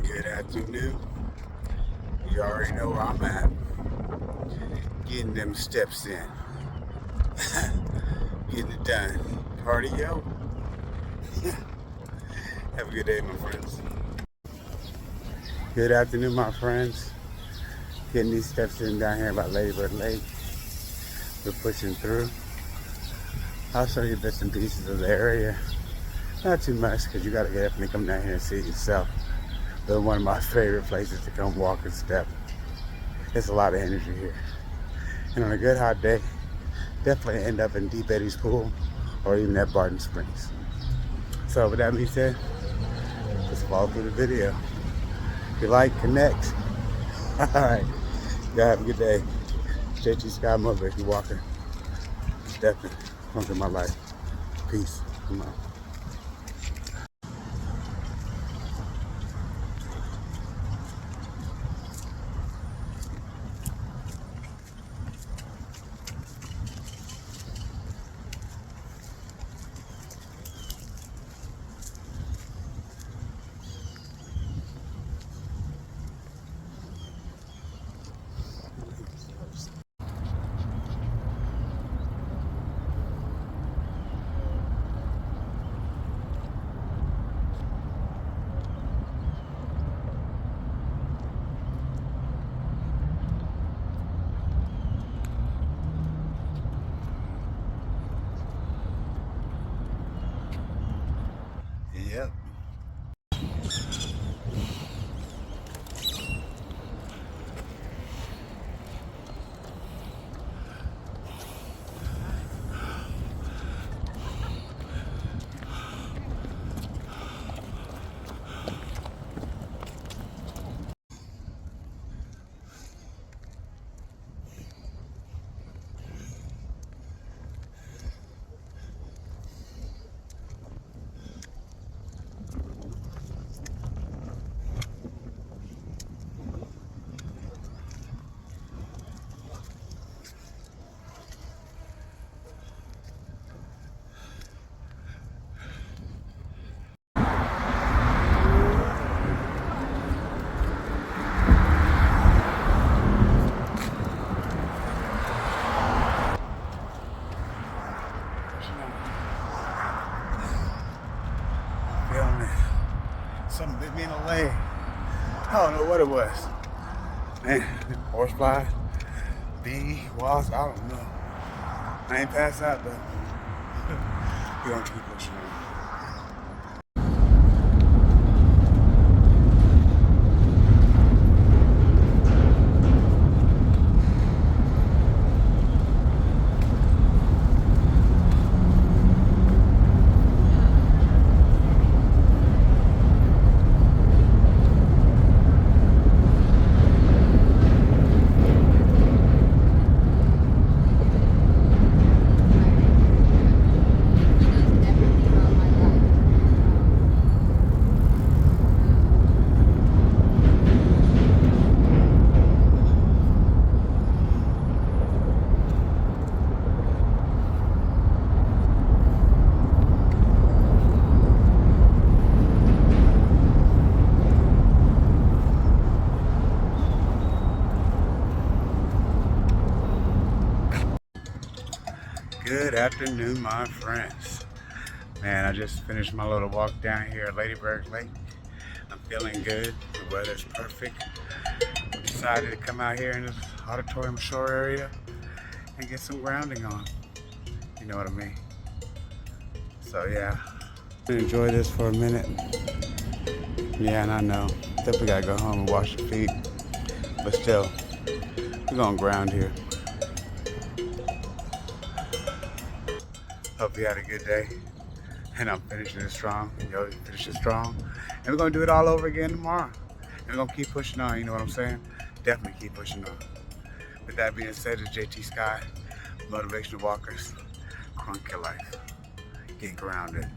Good afternoon. You already know where I'm at. Getting them steps in. Getting it done. Cardio. Have a good day, my friends. Good afternoon, my friends. Getting these steps in down here by Ladybird Lake. We're pushing through. I'll show you bits and pieces of the area. Not too much, because you got to definitely come down here and see it yourself. But one of my favorite places to come walk and step. There's a lot of energy here. And on a good hot day, definitely end up in Deep Eddy's pool or even at Barton Springs. So with that being said, just follow through the video. If you like, connect. Alright, y'all have a good day. JT Sky Motivational Walker. Definitely comes in my life. Peace. Come on. Yep. Feeling it. Something bit me in the leg. I don't know what it was. Man, horsefly, bee, wasp, I don't know. I ain't passed out though. We're gonna keep pushing on. Good afternoon, my friends. Man, I just finished my little walk down here at Ladybird Lake. I'm feeling good. The weather's perfect. We decided to come out here in this auditorium shore area and get some grounding on. You know what I mean? So yeah, enjoy this for a minute. Yeah, and I know. Definitely gotta go home and wash your feet. But still, we're gonna ground here. Hope you had a good day. And I'm finishing it strong. Yo, finish it strong. And we're gonna do it all over again tomorrow. And we're gonna keep pushing on, you know what I'm saying? Definitely keep pushing on. With that being said, it's JT Sky, Motivational Walkers, Crunk Your Life. Get grounded.